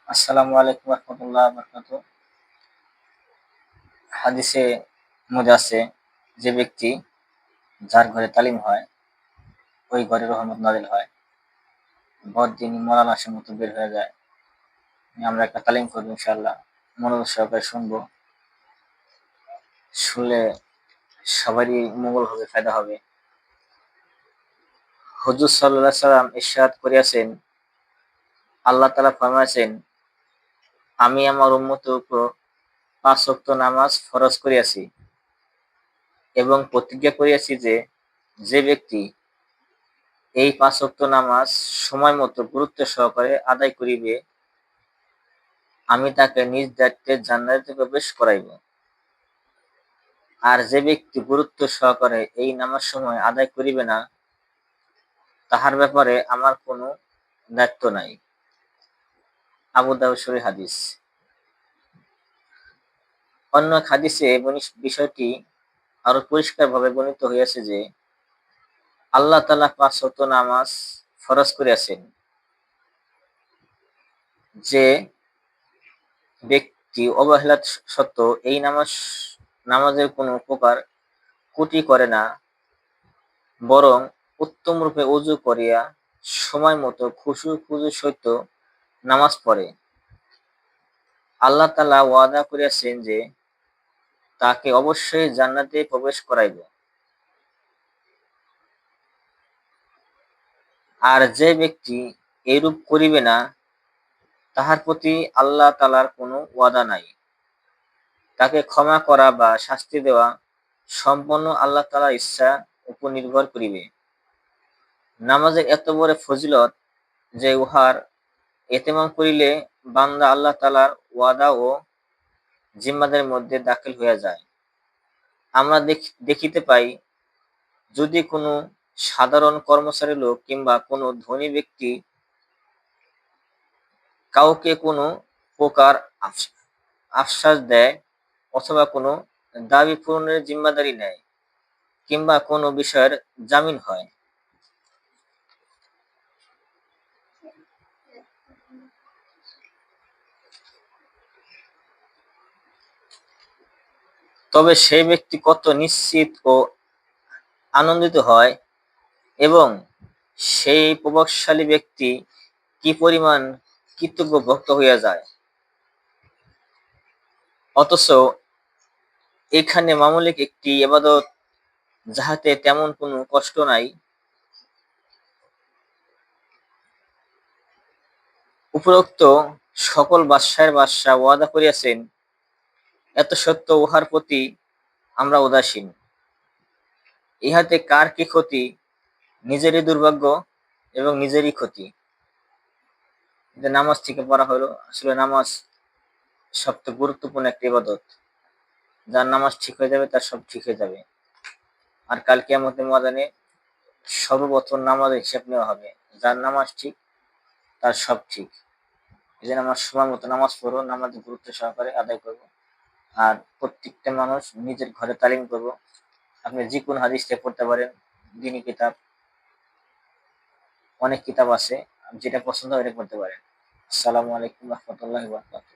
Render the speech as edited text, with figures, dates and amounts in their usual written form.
আসসালামু আলাইকুম রহমতুল্লাহ বরকাত। হাদিসে মধ্যে আছে, যে ব্যক্তি যার ঘরে তালিম হয় ওই ঘরে রহমত নাযিল হয়। বড়দিন মরা লাশের মতো বের হয়ে যায়। আমরা একটা তালিম করবো ইনশাআল্লাহ, মনোযোগ সহকারে শুনবো। শুনলে সবারই মঙ্গল হবে, ফায়দা হবে। হুজুর সাল্লাল্লাহু আলাইহি সাল্লাম ইরশাদ করিয়াছেন, আল্লাহ তাআলা ফরমাইয়াছেন, আমি আমার উম্মতের উপর ৫ ওয়াক্ত নামাজ ফরজ করিয়াছি এবং প্রতিজ্ঞা করিয়াছি যে, যে ব্যক্তি এই ৫ ওয়াক্ত নামাজ সময় মতো গুরুত্ব সহকারে আদায় করিবে, আমি তাকে নিজ দায়িত্বে জান্নাতে প্রবেশ করাইব। আর যে ব্যক্তি গুরুত্ব সহকারে এই নামাজ সময় আদায় করিবে না, তাহার ব্যাপারে আমার কোনো দায়িত্ব নাই। আবু দাউদ শরীফ হাদিস। অন্য এক হাদিসে বিষয়টি আরো পরিষ্কারভাবে বর্ণিত হইয়াছে যে, আল্লাহ তাআলা ৫ ওয়াক্ত নামাজ ফরজ করিয়াছেন। যে ব্যক্তি অবহেলা সত্ত্বেও এই নামাজের কোনো প্রকার ত্রুটি করে না, বরং উত্তমরূপে ওযু করিয়া সময় মতো খুশু-খুজুর সহিত নামাজ পড়ে, আল্লাহ তাআলা ওয়াদা করিয়াছেন যে, তাকে অবশ্যই জান্নাতে প্রবেশ করাইব। আর যে ব্যক্তি এইরূপ করিবে না, তাহার প্রতি আল্লাহ তাআলার কোনো ওয়াদা নাই। তাকে ক্ষমা করা বা শাস্তি দেওয়া সম্পূর্ণ আল্লাহ তাআলার ইচ্ছার উপর নির্ভর করিবে। নামাজের এত বড় ফজিলত যে, উহার এতেমাম করিলে বান্দা আল্লাহ তাআলার ওয়াদা ও জিম্মাদের মধ্যে দাখিল হইয়া যায়। আমরা দেখিতে পাই, যদি কোনো সাধারণ কর্মচারী লোক কিংবা কোনো ধনী ব্যক্তি কাউকে কোনো প্রকার আশ্বাস দেয় অথবা কোনো দাবি পূরণের জিম্মাদারি নেয় কিংবা কোনো বিষয়ের জামিন হয়, তবে সেই ব্যক্তি কত নিশ্চিত ও আনন্দিত হয় এবং সেই প্রভাবশালী ব্যক্তি কি পরিমাণ কৃতজ্ঞ ভক্ত হইয়া যায়। অথচ এখানে মামুলি একটি ইবাদত, যাহাতে তেমন কোনো কষ্ট নাই, উপরোক্ত সকল বাদশাহের বাদশাহ ওয়াদা করিয়াছেন, এত সত্ত্বেও উহার প্রতি আমরা উদাসীন। ইহাতে কার কি ক্ষতি, নিজেরই দুর্ভাগ্য এবং নিজেরই ক্ষতি। যে নামাজ থেকে পড়া হলো, আসলে নামাজ সবচেয়ে গুরুত্বপূর্ণ একটি ইবাদত। যার নামাজ ঠিক হয়ে যাবে তার সব ঠিক হয়ে যাবে। আর কাল কিয়ামতের ময়দানে সর্বপ্রথম নামাজের হিসাব নেওয়া হবে। যার নামাজ ঠিক তার সব ঠিক। এই জন্য আমরা সময় মতো নামাজ পড়বো, নামাজের গুরুত্ব সহকারে আদায় করব। আর প্রত্যেকটা মানুষ নিজের ঘরে তালিম করব। আপনি যে কোনো হাদিস থেকে পড়তে পারেন, দ্বীনি কিতাব, অনেক কিতাব আছে, যেটা পছন্দ হয় এটা পড়তে পারেন। আসসালামু আলাইকুম রহমতুল্লাহি ওয়া বারাকাতুহু।